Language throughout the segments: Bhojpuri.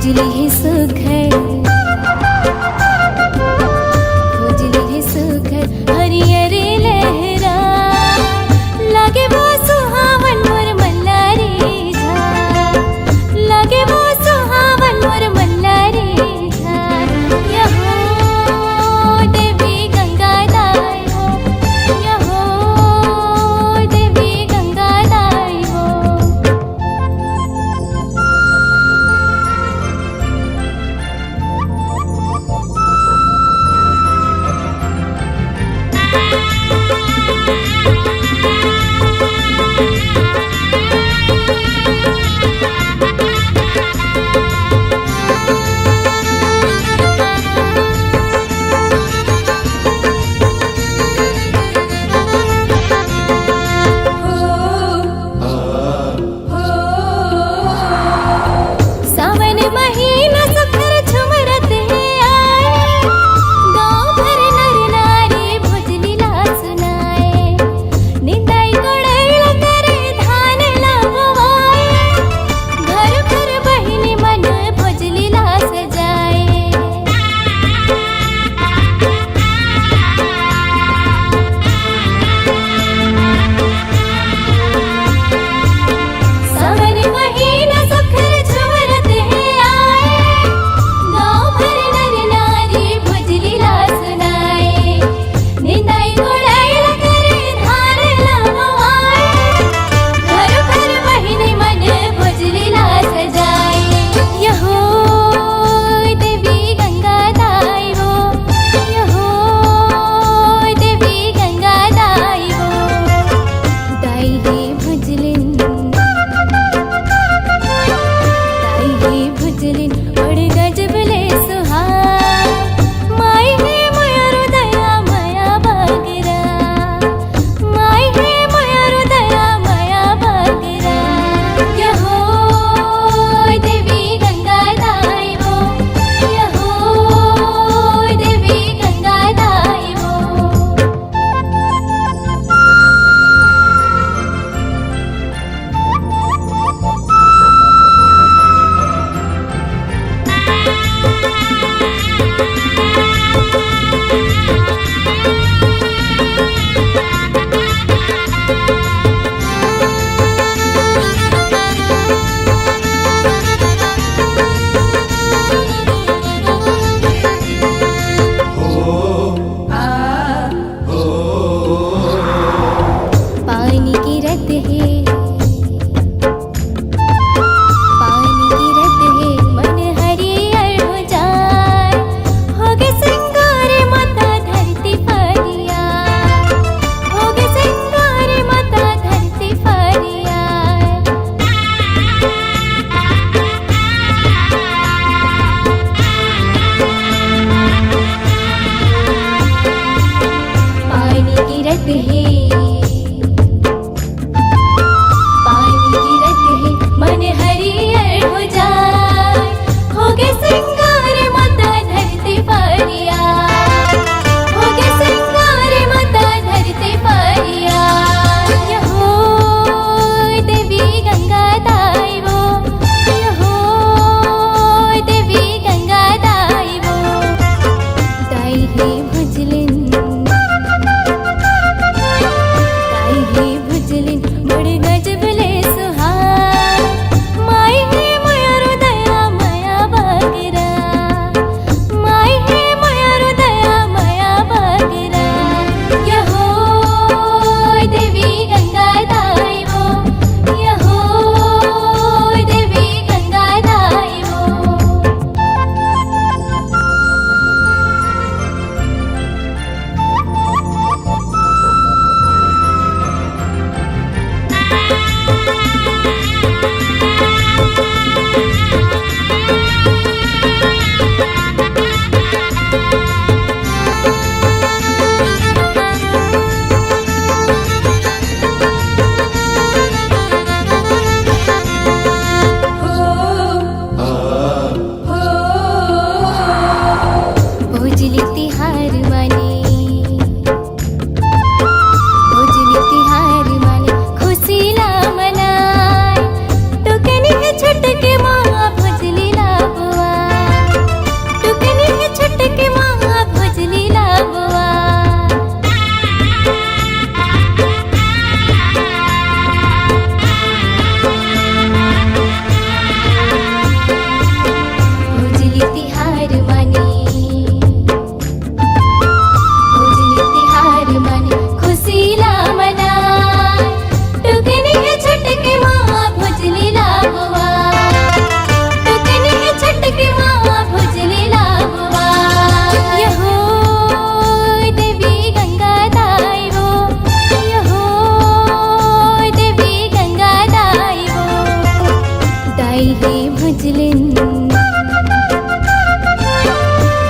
खोजली है सुख है, खोजली है सुख है हरियर लहरा, लागे वो सुहावन मोर मल्लारी झार, लागे वो सुहावन मोर मल्लारी झार। यहो देवी गंगा दाई हो, यहो देवी गंगा दाई हो।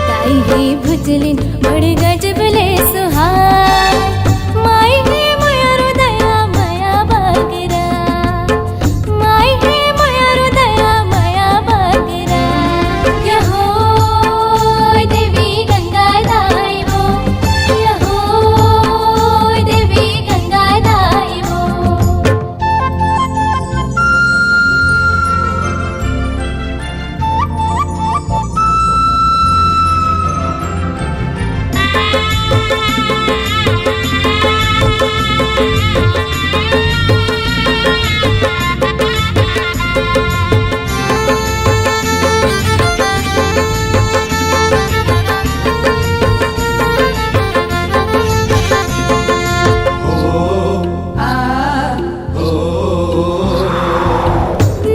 ताई हे भुजलिन बड़ गजबले सुहाय माई हे मयूर दया माया बागरा माई हे मयूर दया माया बागरा यहो देवी गंगा दाई वो यहो देवी गंगा दाई वो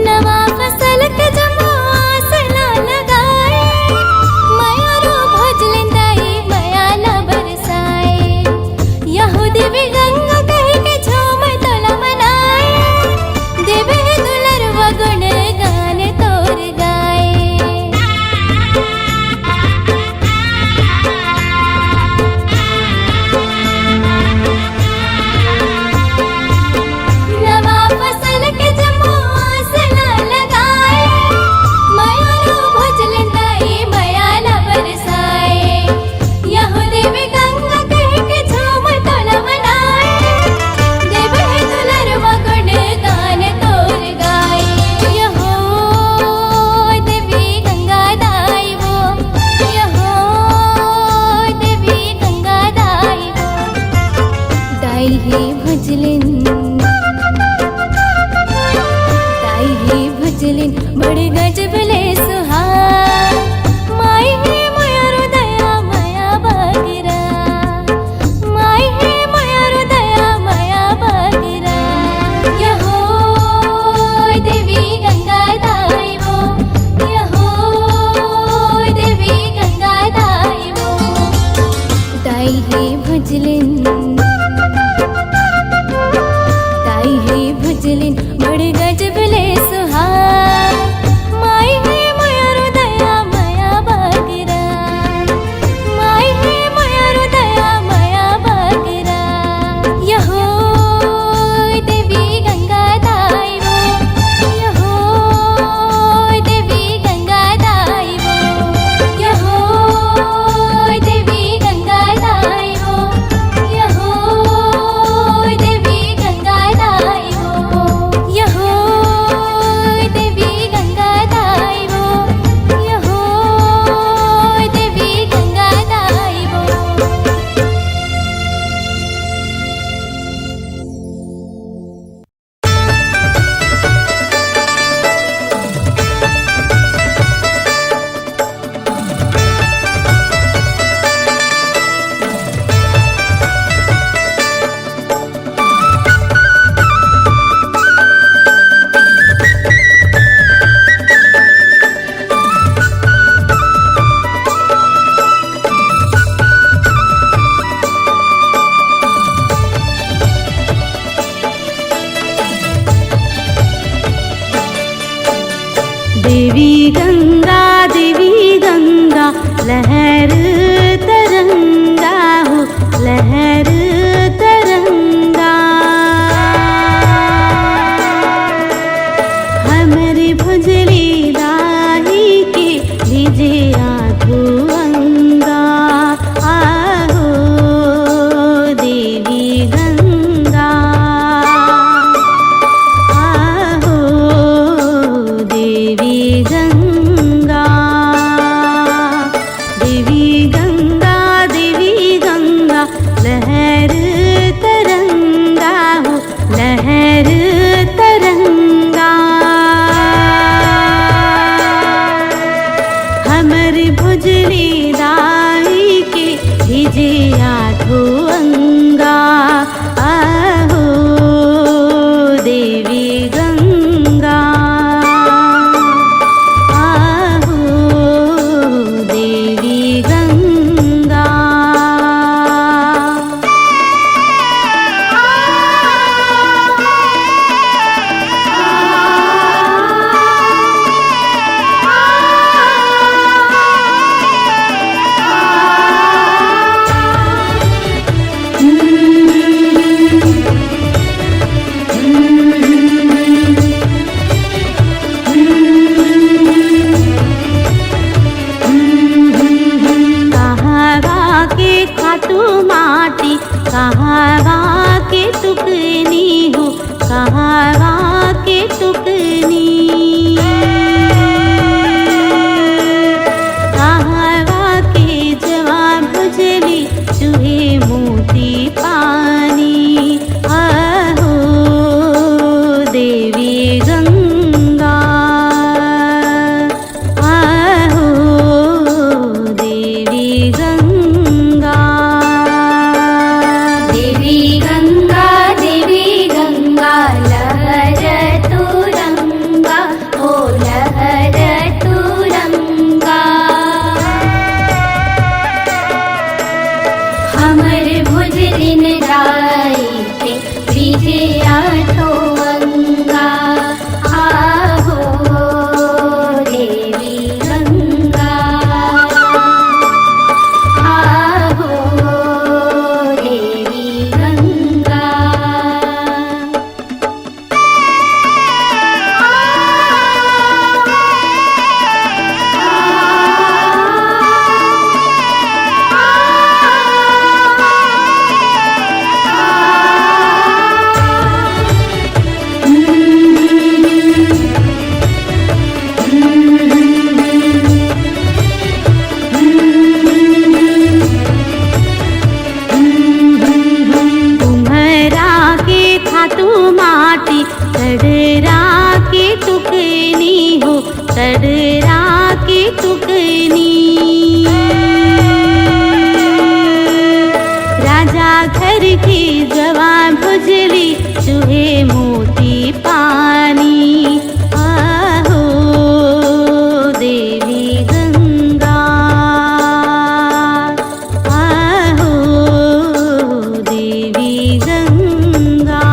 नवा फसल के जमो आसला लगाए मयूरो भोजलिन दाई माया न बरसाए यहू देवी गंगा कह के झूम तोला मनाए देवे दुलरवा गुण गान तोर गाए नवा फसल के जमो आसला लगाए मयूरो भोजलिन दाई माया न बरसाए यहू देवी गंगा कह के झूम तोला मनाए देवे दुलरवा गुण गान तोर गाए यहो देवी गंगा दाई वो यहो देवी गंगा दाई वो दाई हे भुजलिन बड़ गजबले सुहाय माई हे मयूर दया माया बागरा माई हे मयूर दया माया बागरा यहो देवी गंगा दाई वो यहो देवी गंगा दाई वो दाई हे भुजलिन बड़ गजबले सुहाय माई हे मयूर दया माया बागरा माई हे मयूर दया माया बागरा यहो देवी गंगा दाई वो यहो देवी गंगा दाई वो यहो देवी गंगा दाई वो यहो देवी गंगा दाई वो यहो देवी गंगा दाई वो यहो देवी गंगा दाई वो देवी गंगा लहर तरंगा हो लहर तरंगा हमरे भुजली दाई के भिजे आधो अंगा आहो देवी गंगा आहो देवी गंगा देवी गंगा देवी गंगा लहर तरंगा हो लहर तरंगा हमर भुजली दाई के भिजे आधो अंगा आहो देवी गंगा आहो देवी गंगा कहवा के टुकनी कहवा के जवा भुजली चूहे मोती पानी आहो देवी गंगा आहो देवी गंगा देवी गंगा देवी गंगा लहर तुरंगा ओ लहर तुरंगा हमर भुज दिन राई थे बीजे आठो अंगा आहो देवी गंगा आहो देवी गंगा तुम्हरा के खातू माटी तड़रा के टुकनी हो तड़रा के टुकनी राजा घर की जवा भुजली चूहे मोती पानी आहो देवी गंगा आहो देवी गंगा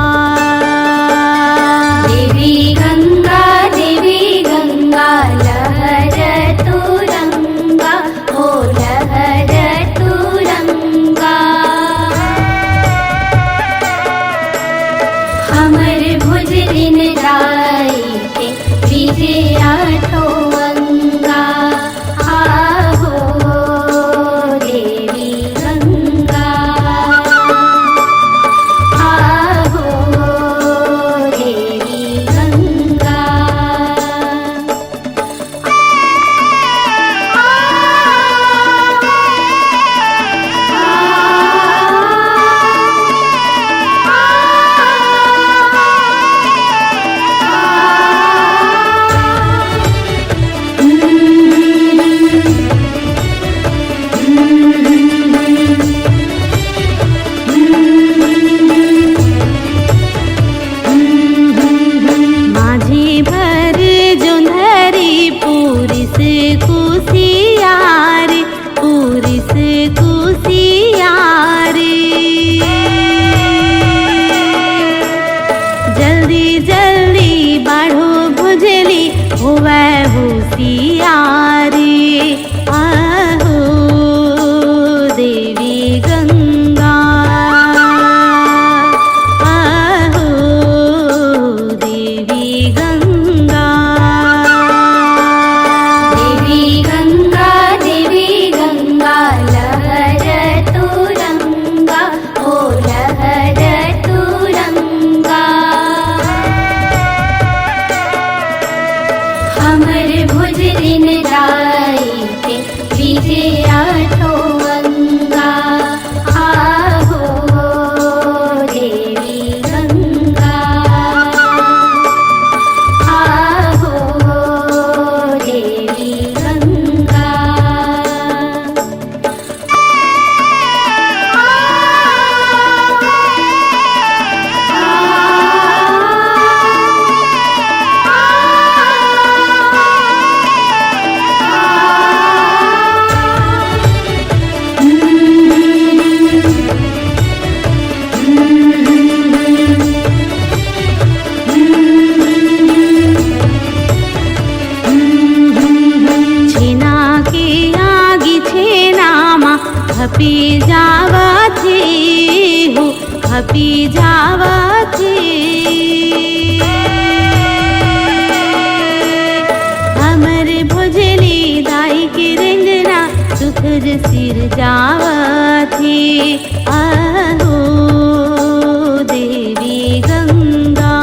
देवी गंगा देवी गंगा लहर तुरंगा ओ लहर तुरंगा हमर भुज दिन राई थे बीजे आठो अंगा आहो देवी गंगा आहो देवी गंगा माझी भर जोंधरी पूरी से कुसियारी पूरी से कुसियारी जल्दी जल्दी बाढ़ो भुजली होवे होशियारी आहो देवी गंगा आहो देवी गंगा देवी गंगा देवी गंगा लहर तुरंगा ओ लहर तुरंगा हमर भुज दिन राई थे बीजे आठो अंगा आहो देवी गंगा आहो देवी गंगा खपी जावा थे हो खपी जावा थे हमर भुजली दाई के रंगना सुखर सिर जावा थे आहो देवी गंगा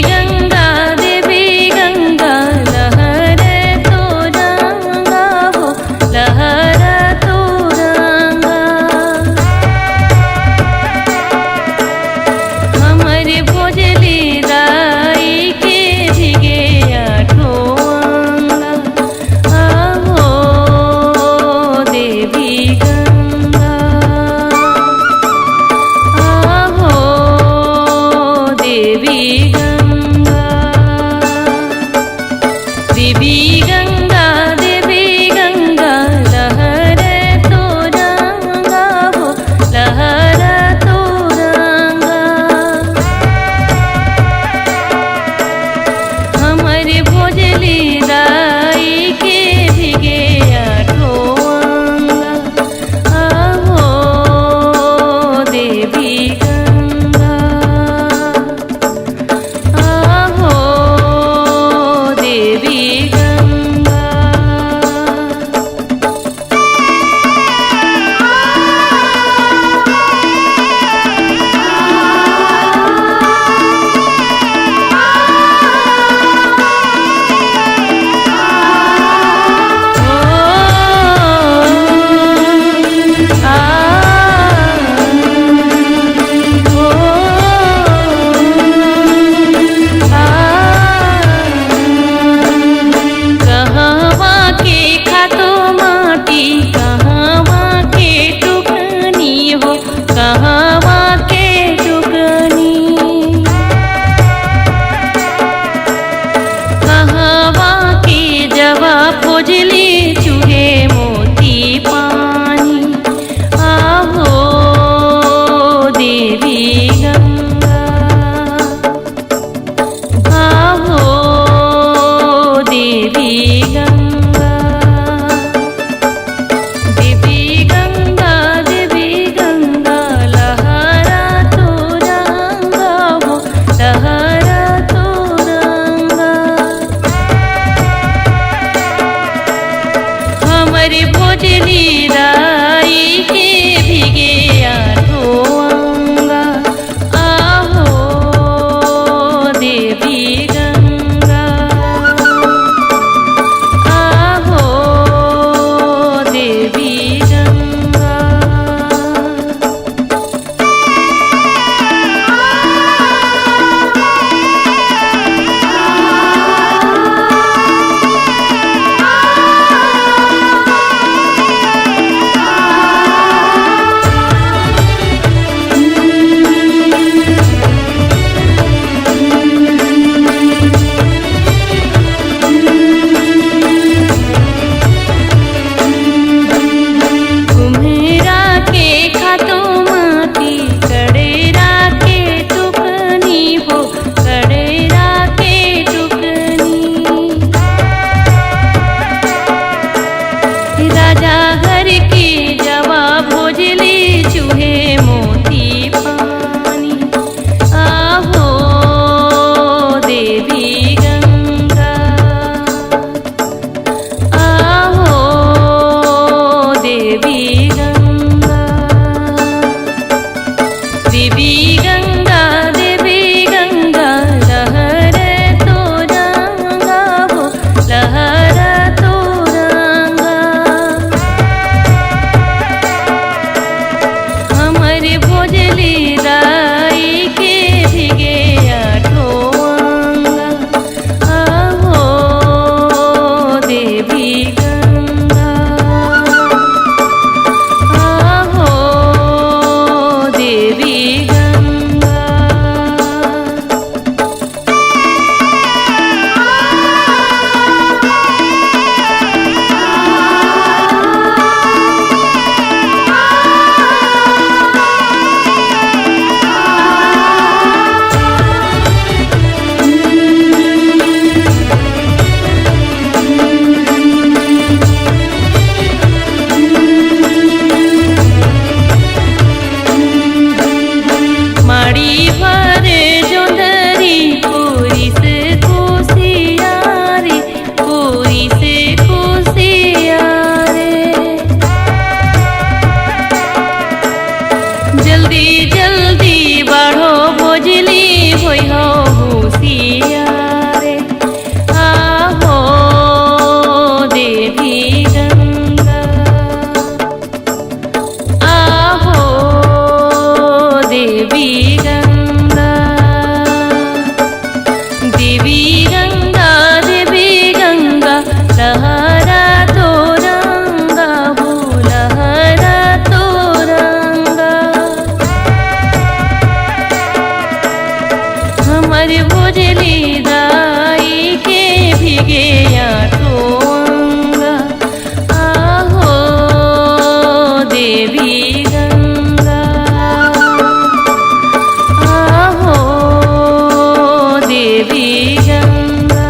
गंगा देवी गंगा लहर तो रंगा हो लहर तो रंगा हमारे भोजली दाई के भिगे आठो अंगा आहो देवी गंगा आहो देवी गंगा देवी गंगा देवी गंगा लहर तो रंगा हो लहर तो रंगा हमारे भोजली दाई के भिगे आठो अंगा आहो देवी गंगा आहो देवी गंगा कहवा के खातो माटी कहवा के टुकनी हो कहवा के टुकनी कहवा के जवा फुजली चूहे मोती पानी आहो देवी गंगा आहो देवी गंगा देवी गंगा देवी गंगा लहरा तो रंगा हो लहरा तो रंगा भुजली दाई के भिगे आठो अंगा आहो देवी गंगा आहो देवी गंगा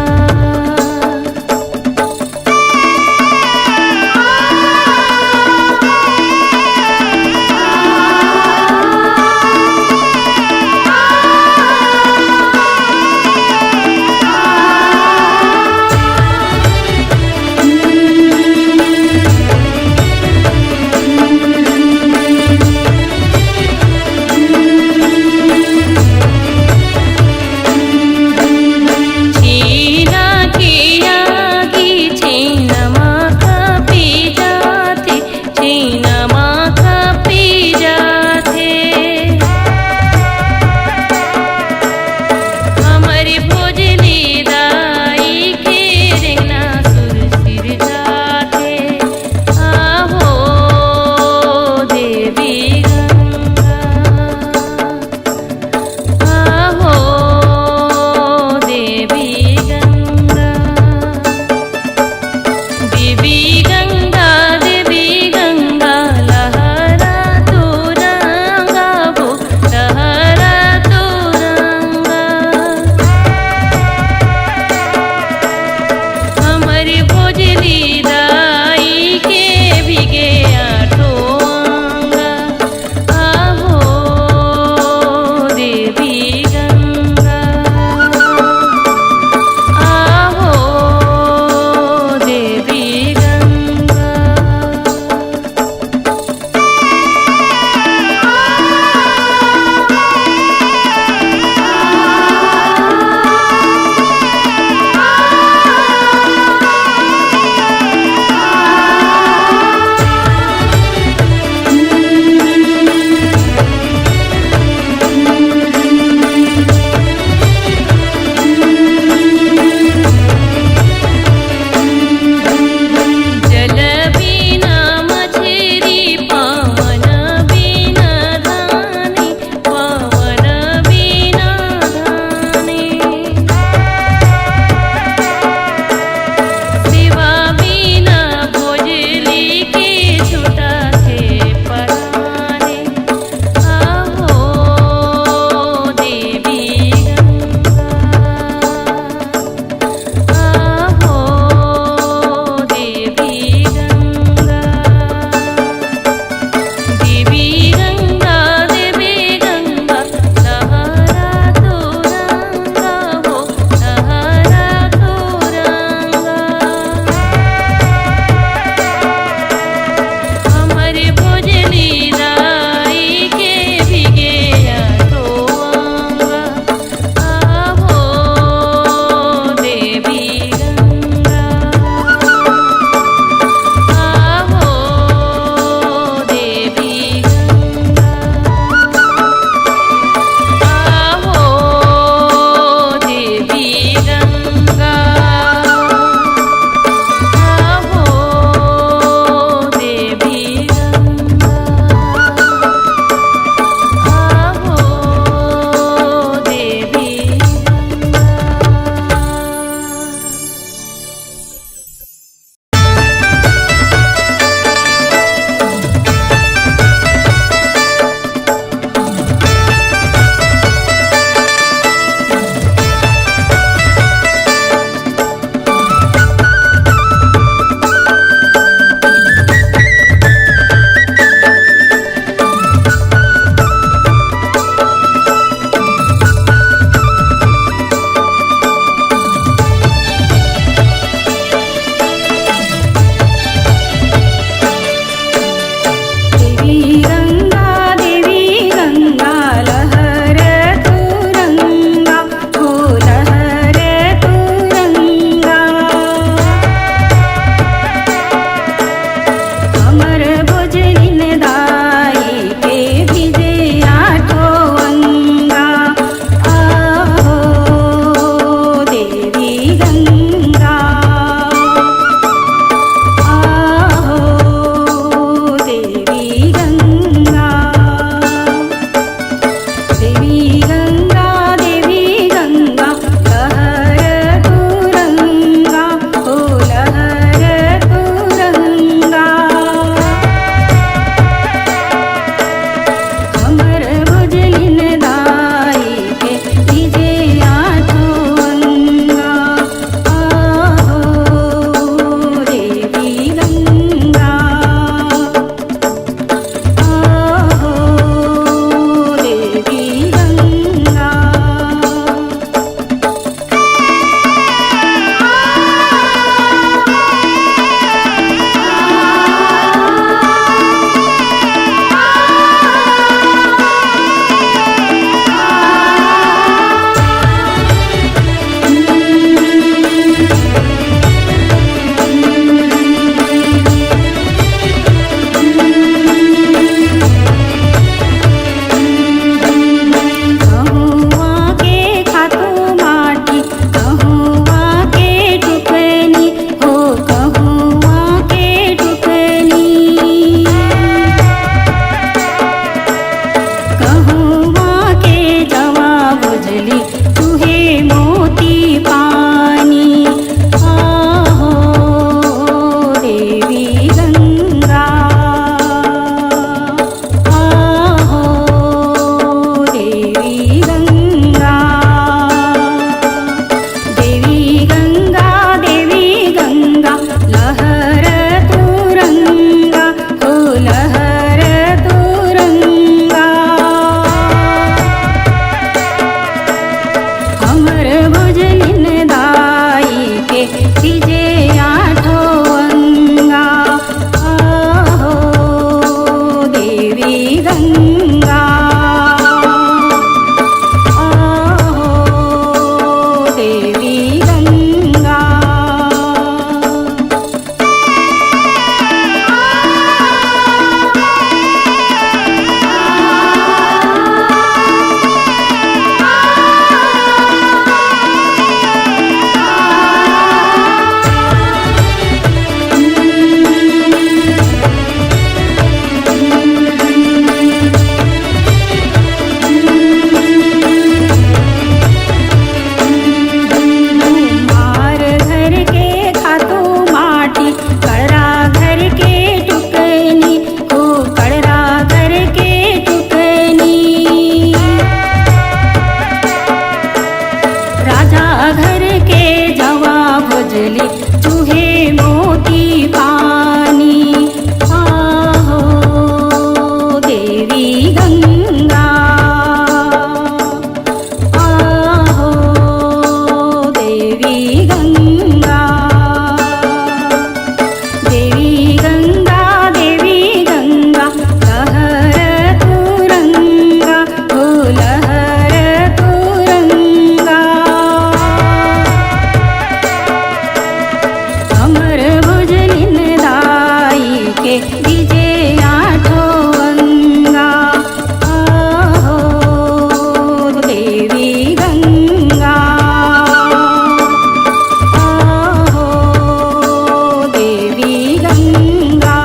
भिजे आठो अंगा। आहो देवी गंगा, आहो देवी गंगा। कुम्हार घर के खातो माटी, कड़रा घर के टुकनी, ओ कड़रा घर के टुकनी। राजा घर के जवा भुजली, चूहे मोती पानी। आहो देवी गंगा, आहो देवी गंगा। देवी गंगा, देवी गंगा, लहर तुरंगा, ओ लहर तुरंगा। अमर भुजलिन दाई के भिजे आठो अंगा। आहो देवी गंगा, आहो देवी गंगा।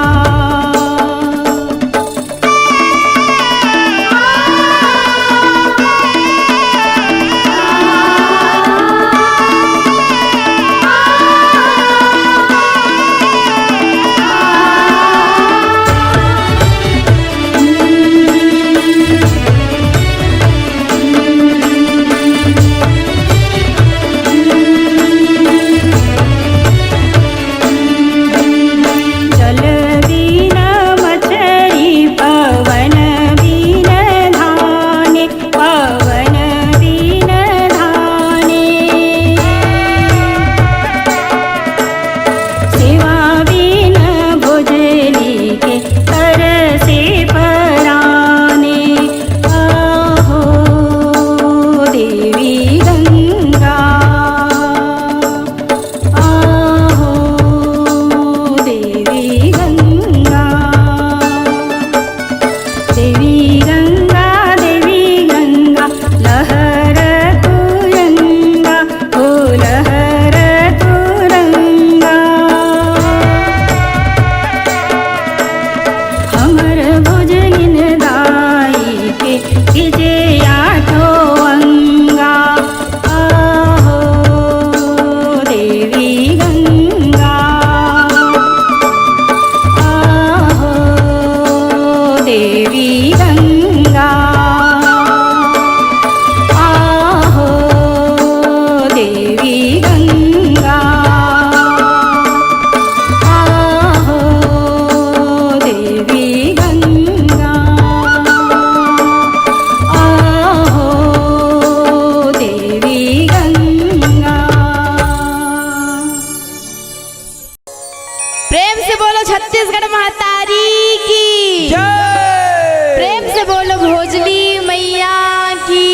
जल बीन मछरी, पवन बीन धाने, पवन बीन धाने। सेवा बीन भुजली के तरसे पराने। आहो देवी गंगा, आहो देवी गंगा। देवी गंगा, देवी गंगा, लहर तुरंगा, ओ लहर तुरंगा। हमर भुजलिन दाई के भिजे आठो अंगा। आहो देवी गंगा, आहो देवी गंगा, आहो देवी गंगा, आहो देवी गंगा, आहो देवी गंगा। प्रेम से बोलो छत्तीसगढ़ महतारी की, प्रेम से बोलो भोजली मैया की।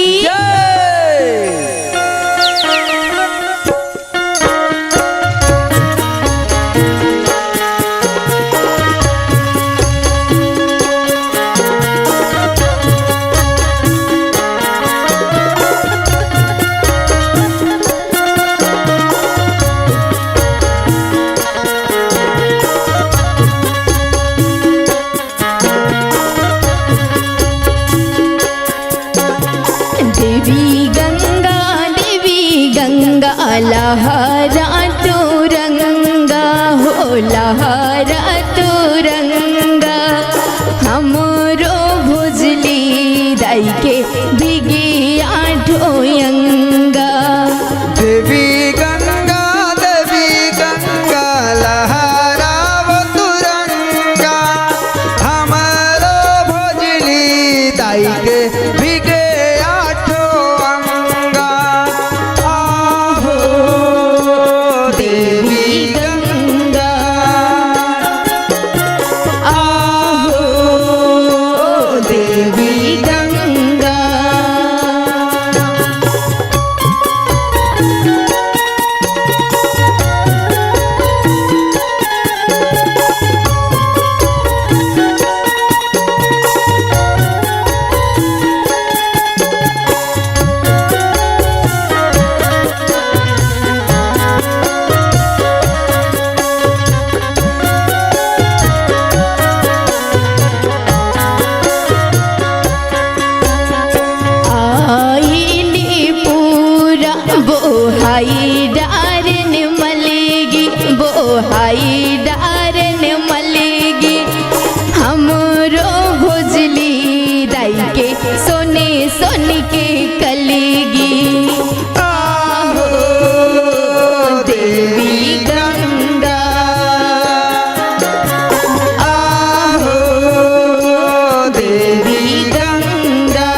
लहरा तुरंगा हो लहरा तुरंगा हमरो भुजली दाई के बिगे आठो अंगा। देवी गंगा लहराव तुरंगा हमारो भोजली दाई के बिगे आठो अंगा। आहो देवी डारन मलेगी वो हाई डारन मलेगी हमरो भोजली दाई के सोने सोने के कलेगी आहो देवी गंगा आहो देवी गंगा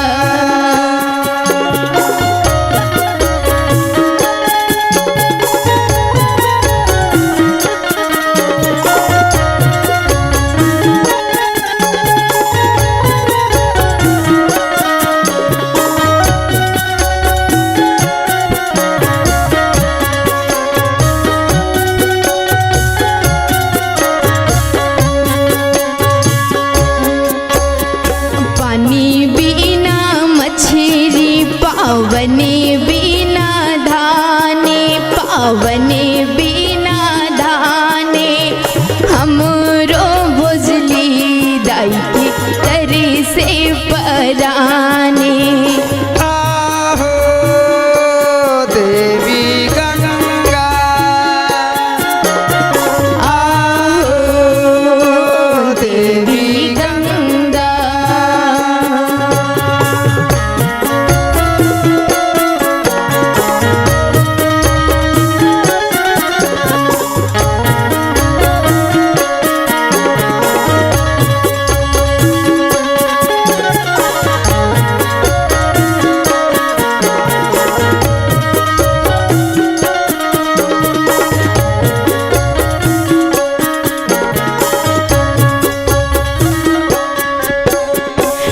पानी बिना मछली पावने बिना धाने पावने बिना धाने हमरो भोजली दाई की तरी से पराने आहो देवी गंगा आहो देवी गंगा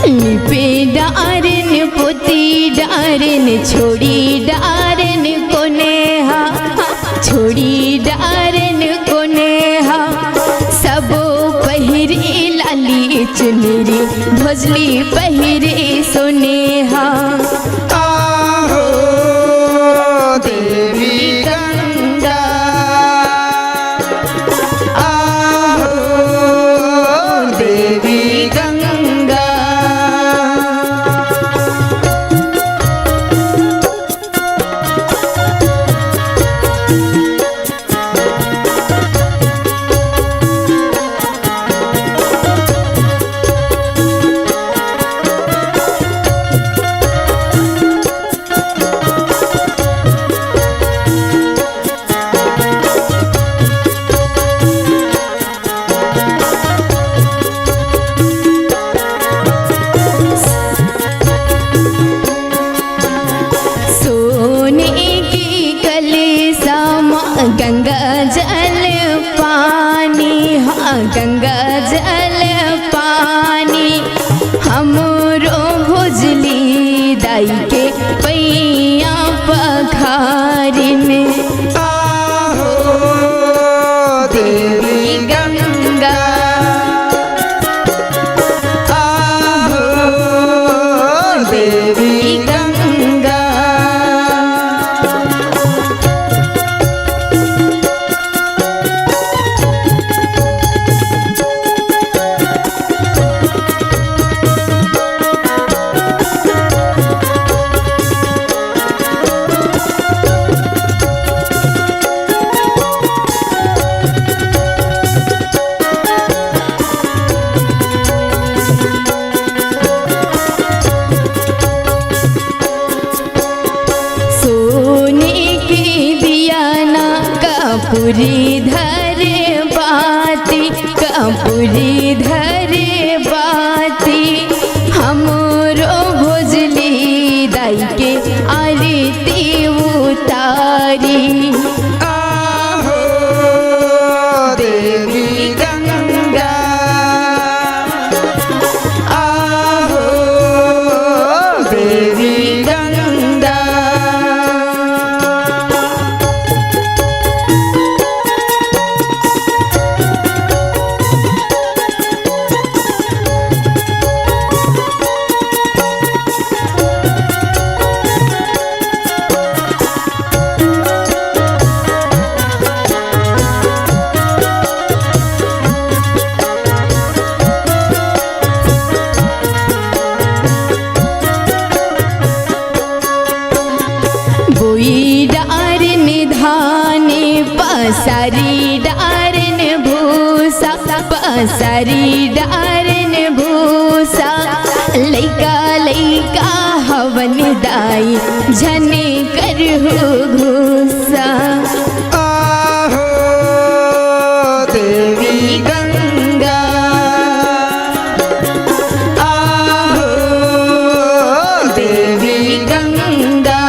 लिपे डारन पोती डारन छोड़ी डारन कोनेहा छोड़ी डारन कोनेहा सबो पहिरे लाली चुनरी भोजली पहिरे सोनेहा आहो देवी गंगा आहो देवी गंगा सोने की कलसा गंगा जल पानी हाँ गंगा जल पानी हमरो भोजली दाई के पैया पखारिन आहो देवी गंगा आहो देवी गंगा सोने की दिया ना कपूरी धर बाती कपूरी धर बाती हमरो भोजली दाई के आरती उतारी आहो देवी गंगा आहो देवी गंगा धाने पसारी डारन भूसा पसारी डारन भूसा लैका लैका हवन दाई झने करहु घूसा आहो देवी गंगा आहो देवी गंगा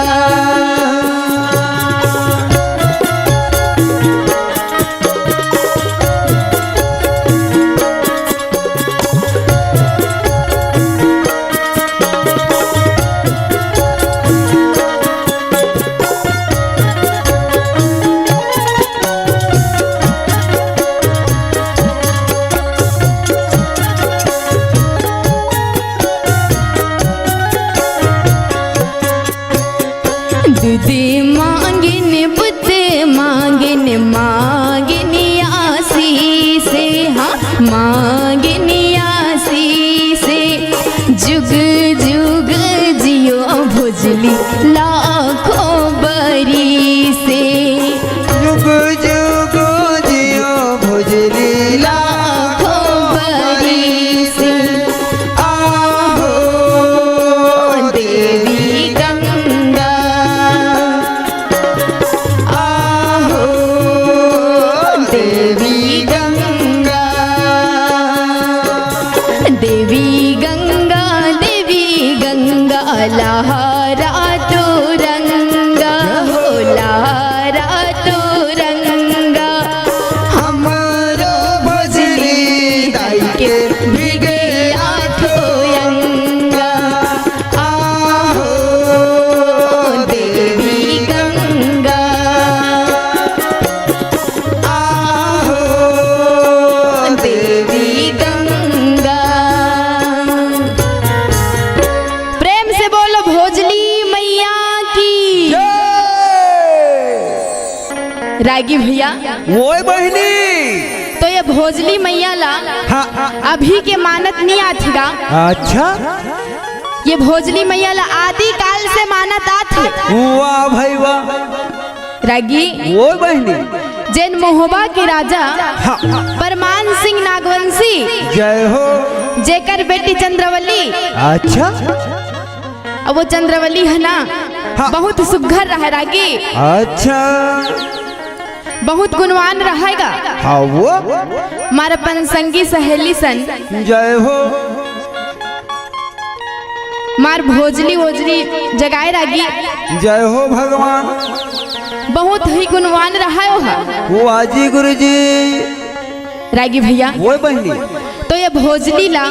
दूध मांगिन बुद्ध मांगिन मांगिन आसी से हाँ मांगिन आसी से जुग जुग जियो भुजली लाखों बरी से जुग जुग जियो भुजली लाखों बरी से आहो देवी गंगा आहो देवी गंगा देवी गंगा देवी गंगा लहरा तो रंगा हो लहरा तो रंगा हमारो भजली दाई के भीगे आठों अंगा आहो देवी गंगा आहो देवी गंगा प्रेम से बोलो भोजली मैया की रागी भैया ओए बहनी तो ये भोजली मैया ला अभी के मानत नहीं आथेगा अच्छा ये भोजली मैया ला आदि काल से मानत आथे वाह भाई वाह रागी ओए बहनी जैन मोहबा के राजा परमान सिंह नागवंशी जय हो जेकर बेटी चंद्रवली अच्छा अब वो चंद्रवली है ना बहुत सुघर रहा रागी अच्छा बहुत गुणवान रहेगा हाँ वो मारा अपन संगी सहेली सन जय हो मार भोजली वोजली जगाए रागी जय हो भगवान बहुत ही गुणवान रहा है वो आजी गुरु जी रागी भैया ओए बहनी तो ये भोजली ला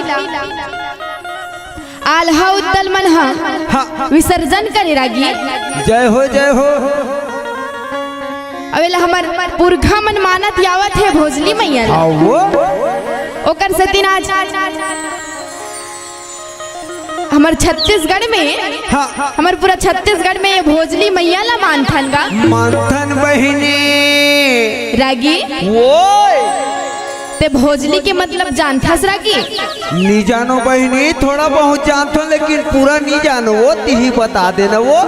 आल्हा उत्तल मनहा विसर्जन करे रागी जय हो जय हो अवेला हमार पुरखा मन मानत यावत है भोजली मैया ला। हाँ वो ओकर सतीन आज हमार छत्तीसगढ़ में हमार पूरा छत्तीसगढ़ में ये भोजली मैया ला मानथन गा मंथन बहनी रागी ओए ते भोजली के मतलब जानथस रागी नहीं जानो बहनी थोड़ा बहुत जानतो लेकिन पूरा नहीं जानो वो ही बता देना वो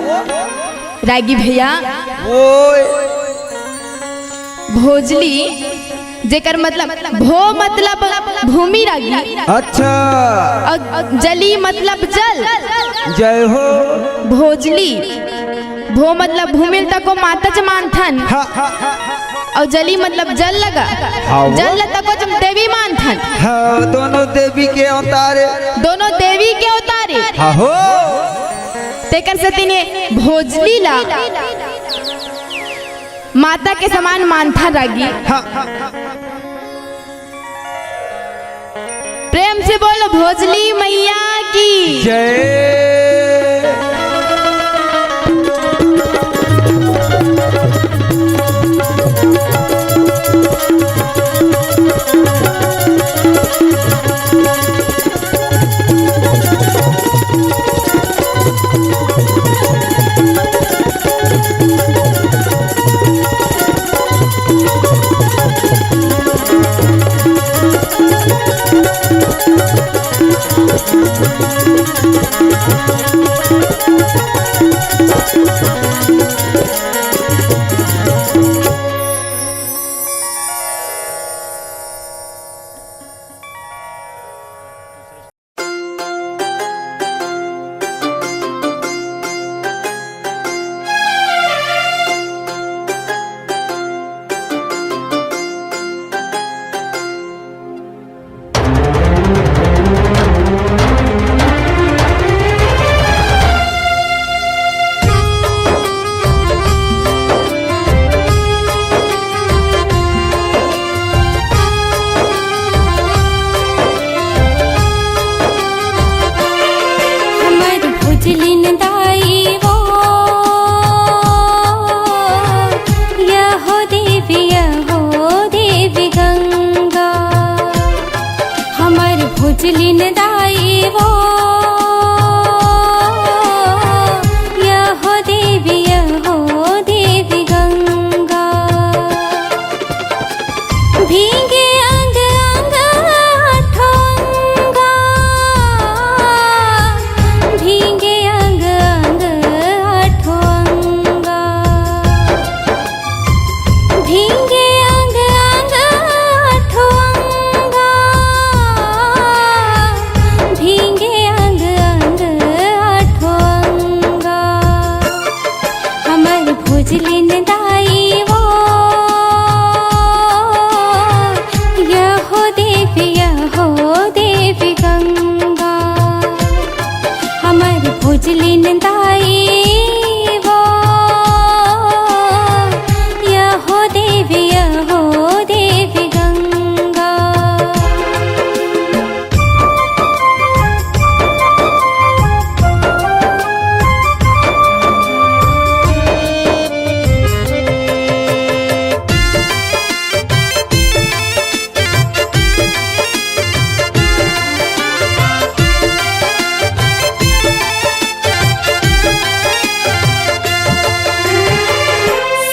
रागी भैया ओए भोजली जेकर मतलब भो मतलब भूमि रागी अच्छा और जली मतलब जल जय हो भोजली भो मतलब भूमि तक को माता च मानथन और जली मतलब जल लगा जल तक को देवी मानथन हाँ दोनों देवी के अवतारे दोनों देवी के अवतारे हाँ हो तेकर से तिने भोजली ला माता के समान मानथन रागी प्रेम से बोलो भोजली मैया की जय दाई वो यहो देवी गंगा हमर भुजलिन दाई वो यहो देवी गंगा भीगे अंग अंग आठोंगा भीगे अंग अंग आठोंगा भीगे अंग अंग आठोंगा भीगे अंग अंग आठोंगा हमर भुजलिन दाई वो यहो देवी गंगा हमर भुजलिन दाई वो यहो देवी गंगा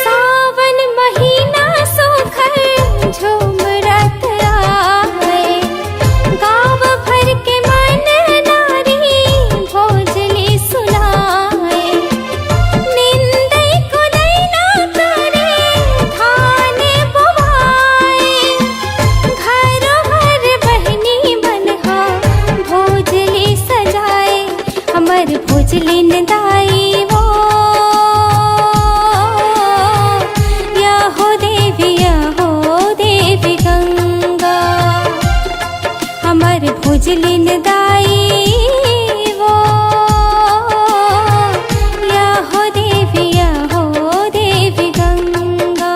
सावन महीना सुखर झूमरत आए गाँव भर के मन नारी भोजली सुनाए निंदै को नैना करे धान बुवाए घर भर बहनी बनहा भोजली सजाए हमर भोजलिन दाई वो यहो देवी गंगा हमर भुजलिन दाई वो यहो देवी गंगा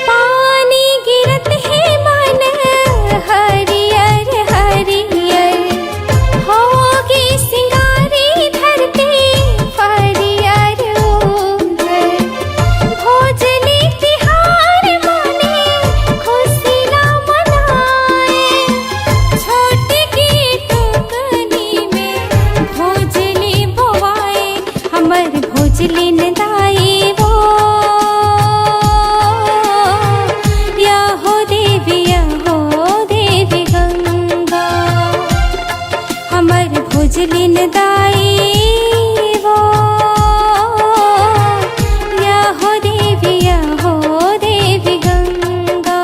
पानी गिरत है मन हरियर हरियर होगी सिंगारी धरती हरियर उधर भोजली तिहार माने खुशियाँ मनाए छोटी की टुकनी में भोजली बोवाए हमर भोजलिन दाई वो यहो देवी गंगा हमर भुजलिन दाई वो यहो देवी गंगा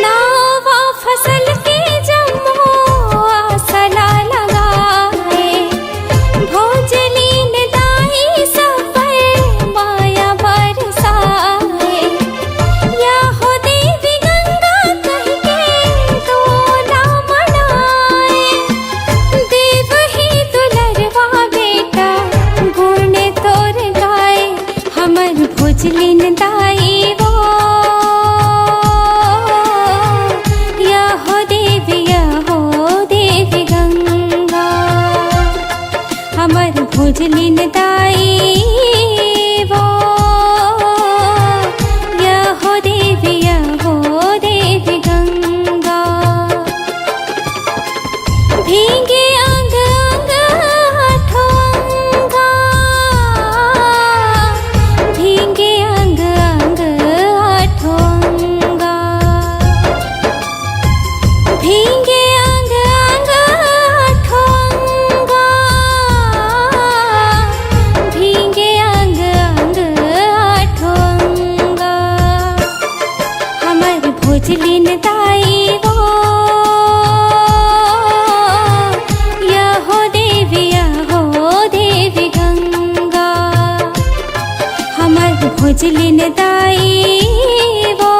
नावा फसल के जम्मो आसला लगाए भोजलिन दाई सब पर माया बरसाए यहो देवी गंगा कह के डोला मनाए देव ही दुलरवा बेटा गुण तोर गाए हमर भोजलिन दाई वो यहो देवी गंगा हमर भोजलिन दाई वो यहो देवी गंगा भीगे अंग अंग आठोंगा भीगे अंग अंग आठोंगा भीगे अंग अंग भोजलिन दाई वो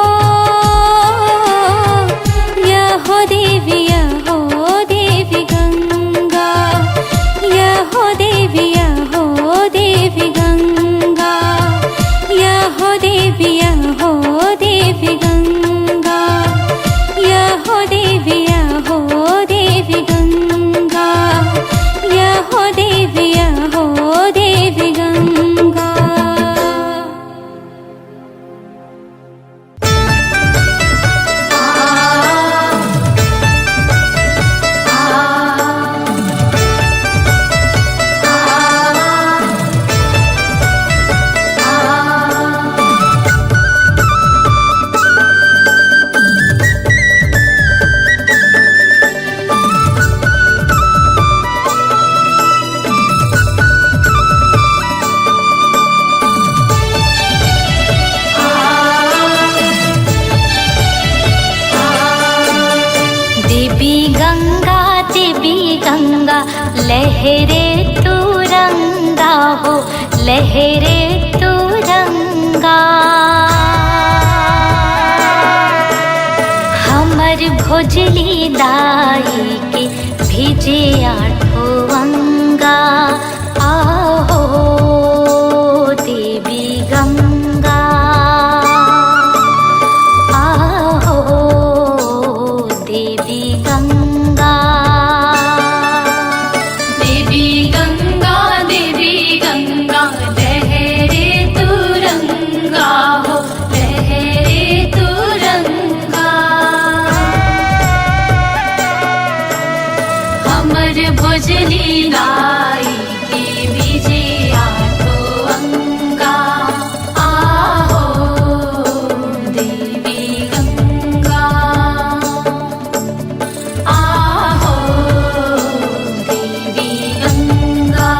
या हो देवी गंगा, या हो देवी गंगा, या हो देवी गंगा, या हो देवी गंगा, या हो देवी गंगा। लहरे तुरंगा हो, लहरे तुरंगा, हमर भोजली दाई के भिजे आठो अंगा। आहो देवी गंगा, आहो देवी गंगा। लहरे तुरंगा हो, लहरे तुरंगा, हमर भोजली लाई के भिजे आठो अंगा। आहो देवी गंगा, आहो देवी गंगा।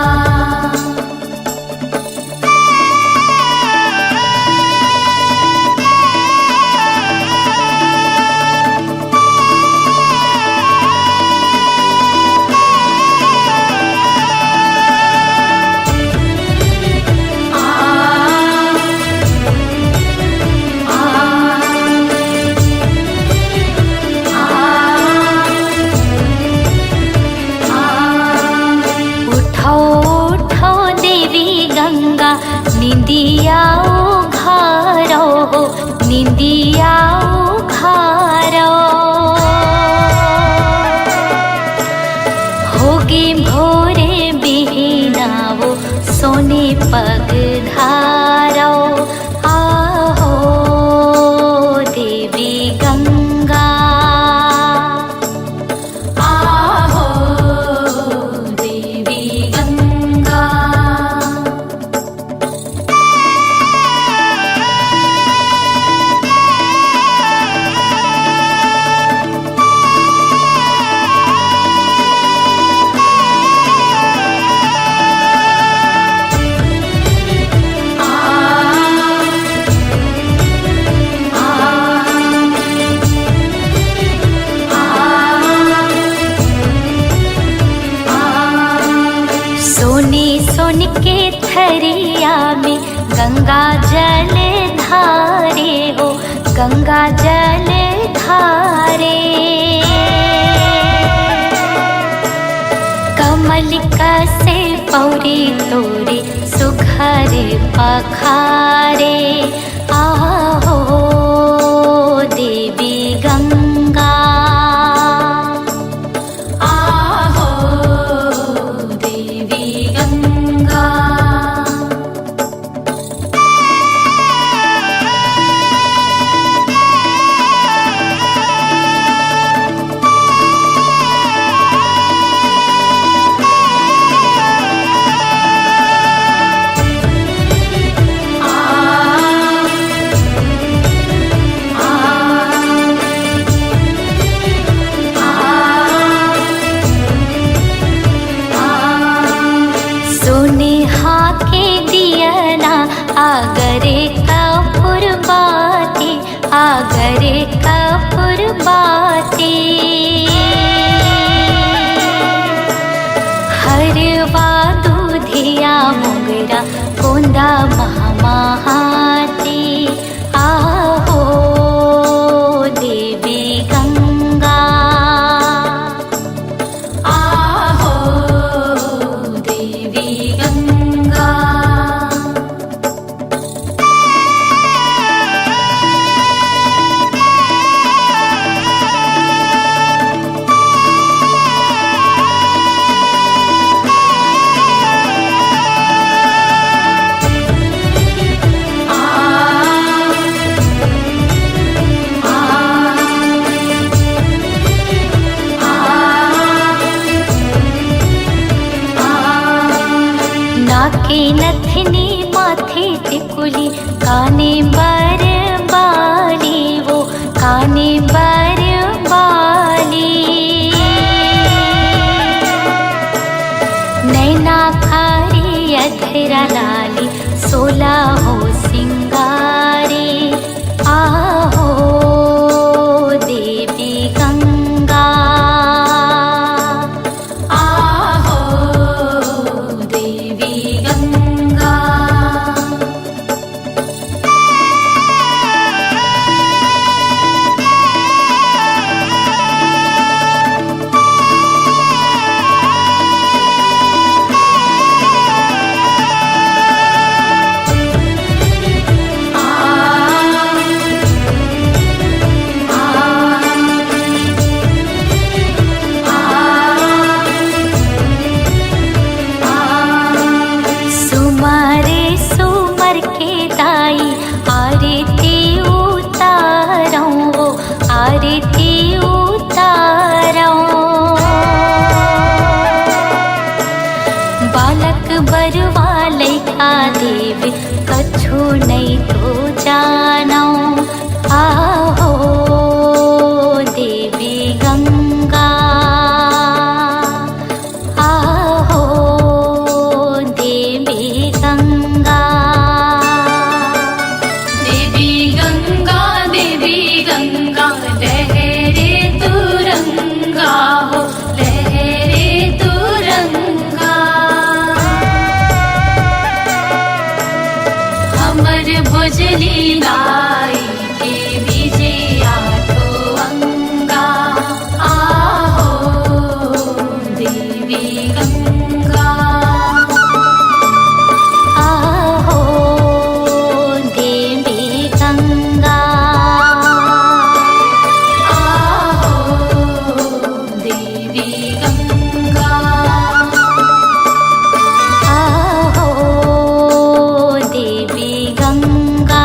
निंदिया घारो हो, निंदिया घारो, होगे भोरे बिहनावो सोने पग धारो। आहो देवी गंगा, आहो देवी गंगा। सोने के थरिया में गंगा जल धारे हो, गंगा जल धारे, कमल कसे पौरी तोरे सुघर पखारे। आहो देवी गंगा, आगरे कपूर बाती, आगरे कपूर बाती, हरवा दूधिया मोगरा कोंदा महामाहार। नथनी माथे टिकुली काने बर बाली वो काने बर बाली नैना खारी अधरा लाली सोला हो सिंगारे आहो देवी गंगा आहो देवी गंगा सुमारे सुमर के दाई आरती उतारो आरती उतारो बालक बरवा लैका देव कछु नहीं तो जानो आहो देवी गंगा आहो देवी गंगा देवी गंगा देवी गंगा लहरे तुरंगा हो लहरे तुरंगा हमर भुजली लाई के बीजे आठो अंगा आहो देवी गंगा आहो देवी गंगा आहो देवी गंगा आहो देवी गंगा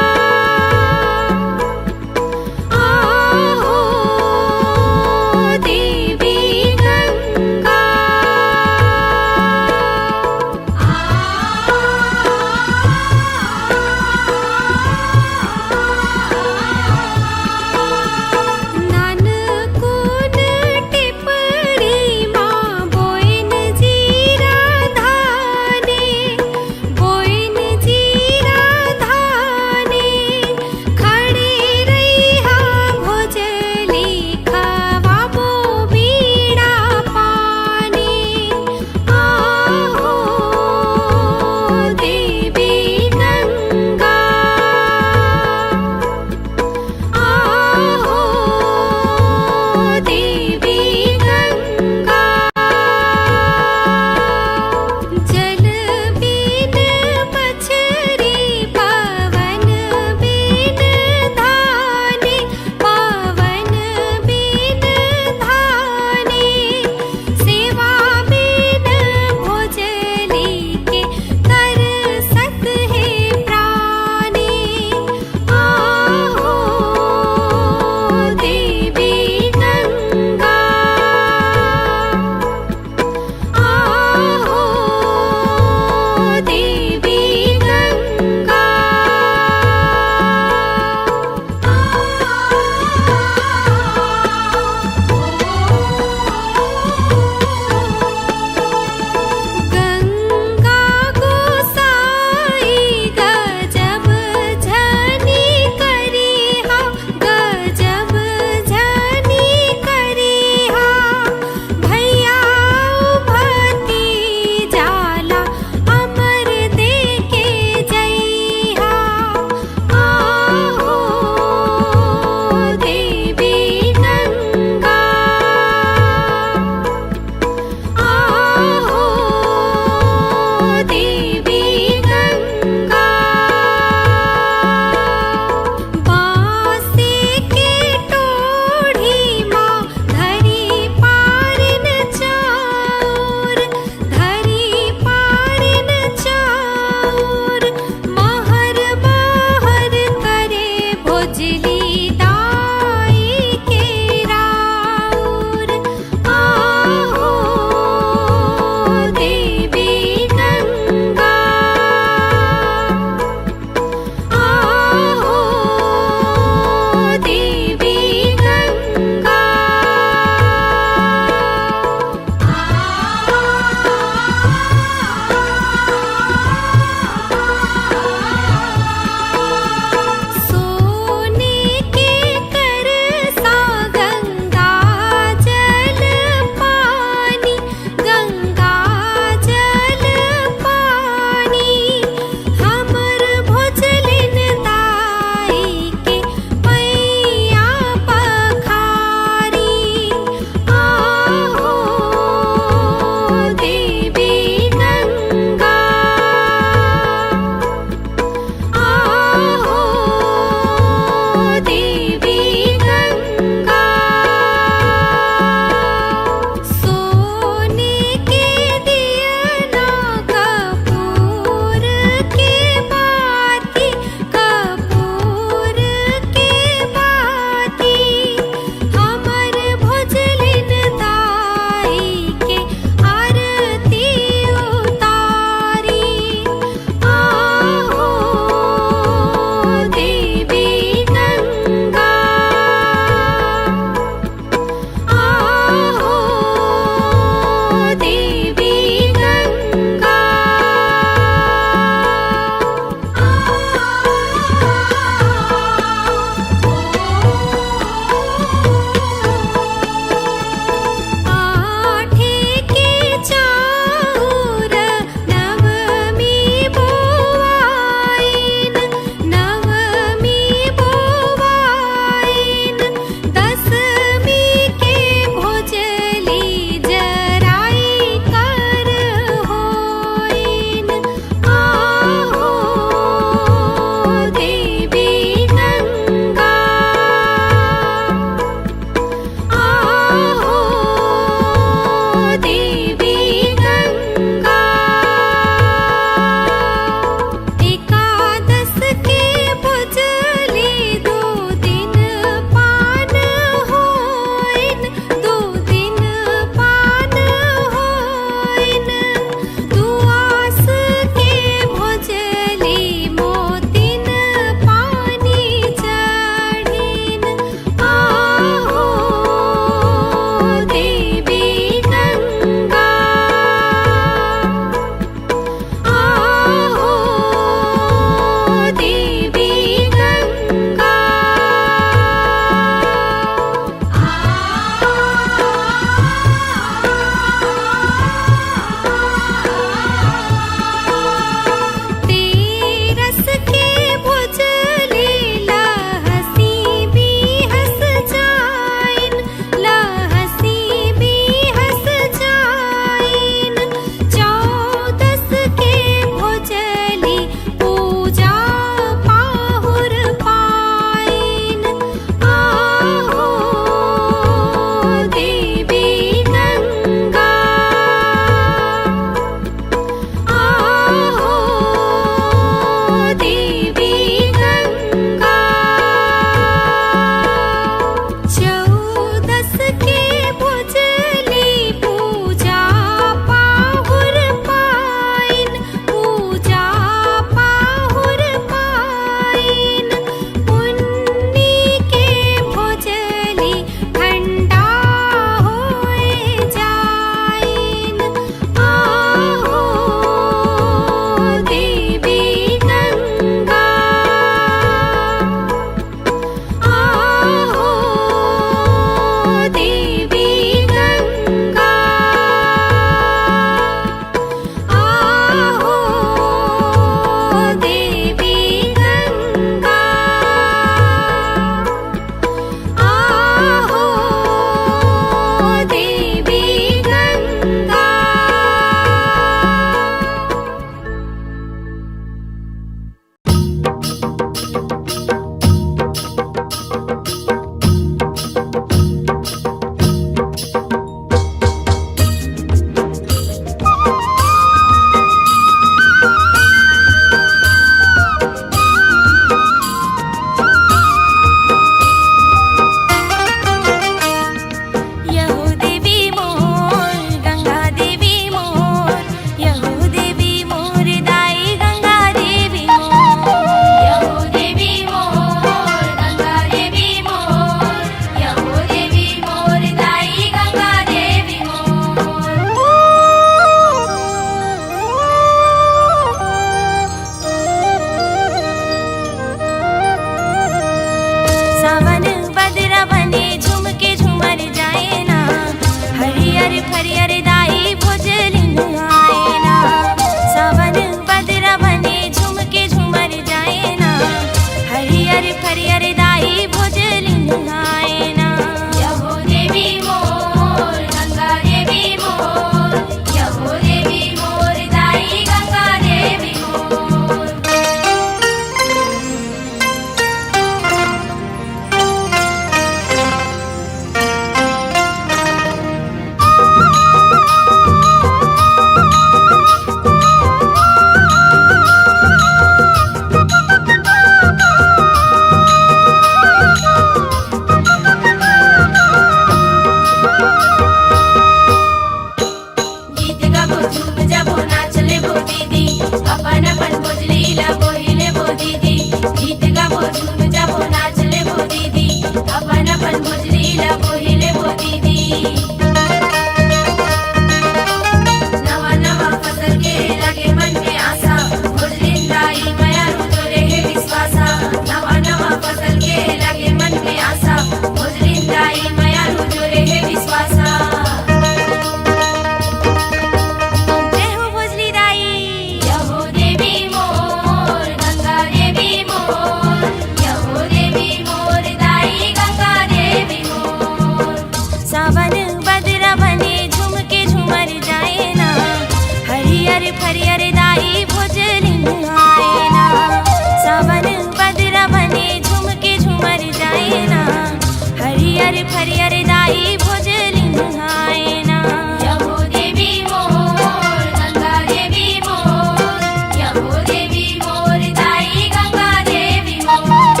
फरियर दाई भोजलिन आएना यहो देवी मोर गंगा देवी मोर यहो देवी मोर दाई गंगा देवी मोर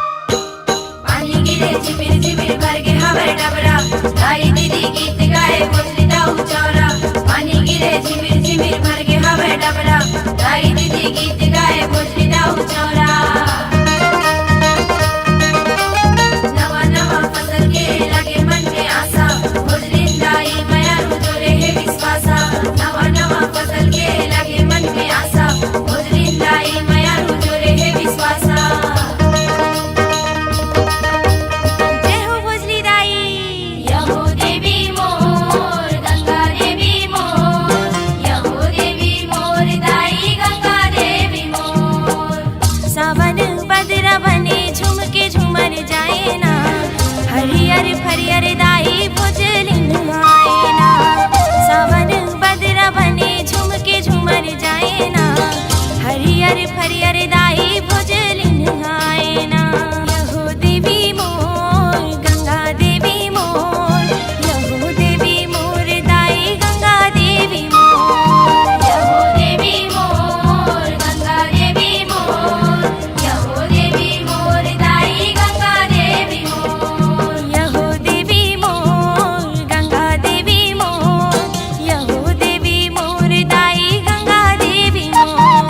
पानी गिरे झिमिर झिमिर भर के हवे डबरा दाई दीदी गीत गाए भोजली दाऊ चौरा पानी गिरे झिमिर झिमिर भर के हवे डबरा दाई दीदी गीत गाए भोजली दाऊ चौरा नवा नवा फसल के लगे मन में आशा भोजली दाई माया रुजोरे है विश्वासा नवा नवा फसल के लगे मन में आशा भोजली दाई माया रुजोरे है विश्वासा जय हो भोजली दाई यहो देवी मोर गंगा देवी मोर यहो देवी मोर दाई गंगा देवी मोर सावन बदरा बने झुम के झुमर जाए ना हरियर फरियर दाई भोजलिन आएना सावन बदरा बने झुम के झुमर जाए ना हरियर फरियर दाई भोजलिन आएना यहो देवी मोर गंगा देवी मोर यहो देवी मोर दाई गंगा देवी मोर यहो देवी मोर गंगा देवी मोर यहो देवी मोर दाई गंगा देवी मोर यहो देवी मोर गंगा देवी मोर यहो देवी मोर दाई गंगा देवी मोर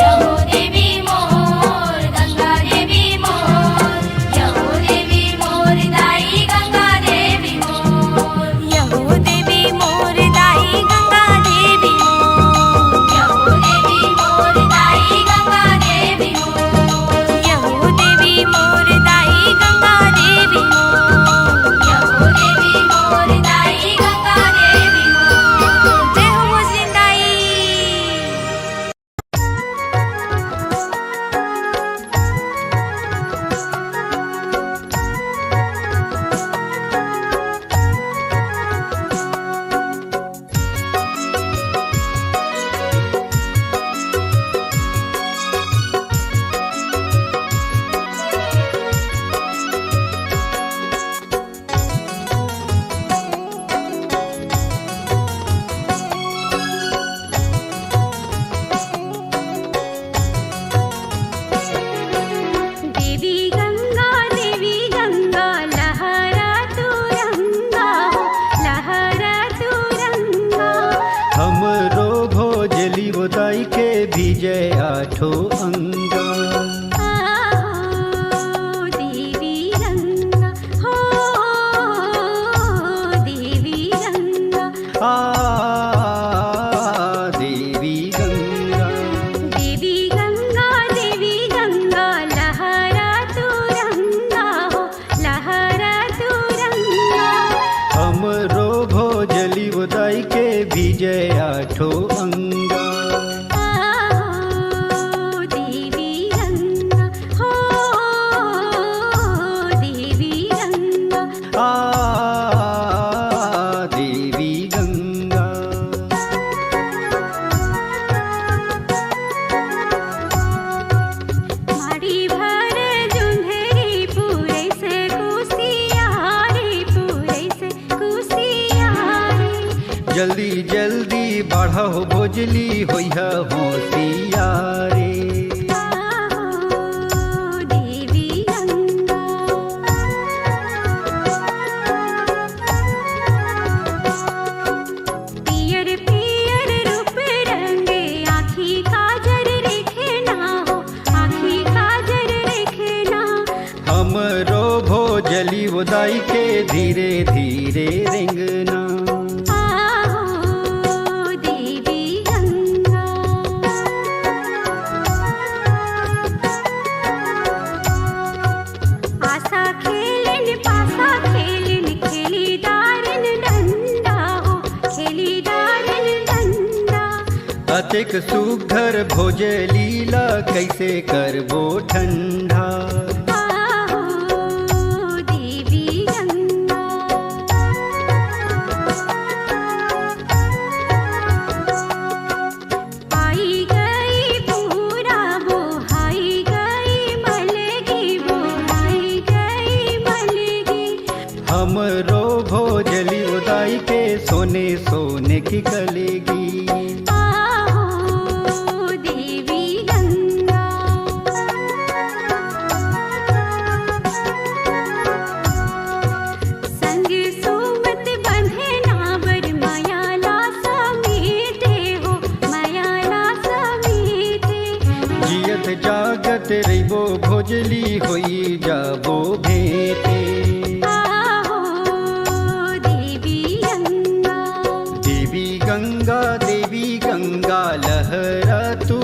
यहो देवी मोर गंगा देवी मोर यहो देवी मोर दाई गंगा देवी मोर यहो देवी मोर दाई गंगा देवी मोर यहो देवी मोर दाई गंगा देवी मोर यहो देवी मोर दाई गंगा देवी मोर यहो देवी मोर दाई गंगा देवी मोर जय हो भोजलिन दाई देवी गंगा लहरा तू रंगा लहरा तू रंगा हमरो भोजली बोदाई के विजय आठो अंगा देवी गंगा हो देवी गंगा देवी गंगा देवी गंगा लहरा तू रंगा हो लहरा तू रंगा हमरो भोजली बोदाई के विजय आठो अंगा देवी गंगा हो देवी गंगा देवी गंगा माड़ी भर जुन्हरी पूरे से कुसियारे पूरे से कुसियारे जल्दी जल्दी बढ़ो भोजली होइहा होशियारे देवी गंगा पियर पियर रूप रंगे आँखी काजर रेखे ना हो आँखी काजर रेखे ना हमरो भोजली बोदाई के धीरे धीरे रेंगना देवी गंगा आशा खेलन पासा खेलन खेली दारन डंडा हो खेली दारन डंडा अतिक सुघर भोज लीला कैसे करबो ठंडा। आहो देवी गंगा, आई गई पूरा वो हाई गई मलगी, वो हाई गई मलगी। हमरो भोजली उदाई के सोने सोने की कलेगी। आहो देवी गंगा, संग सुमत बंधे नावर मायाला समीते हो, मायाला समीते। जियत जागत रहिबो भोजली होई जाबो भेटे। आहो देवी गंगा, देवी गंगा देवी गंगा लहरा तू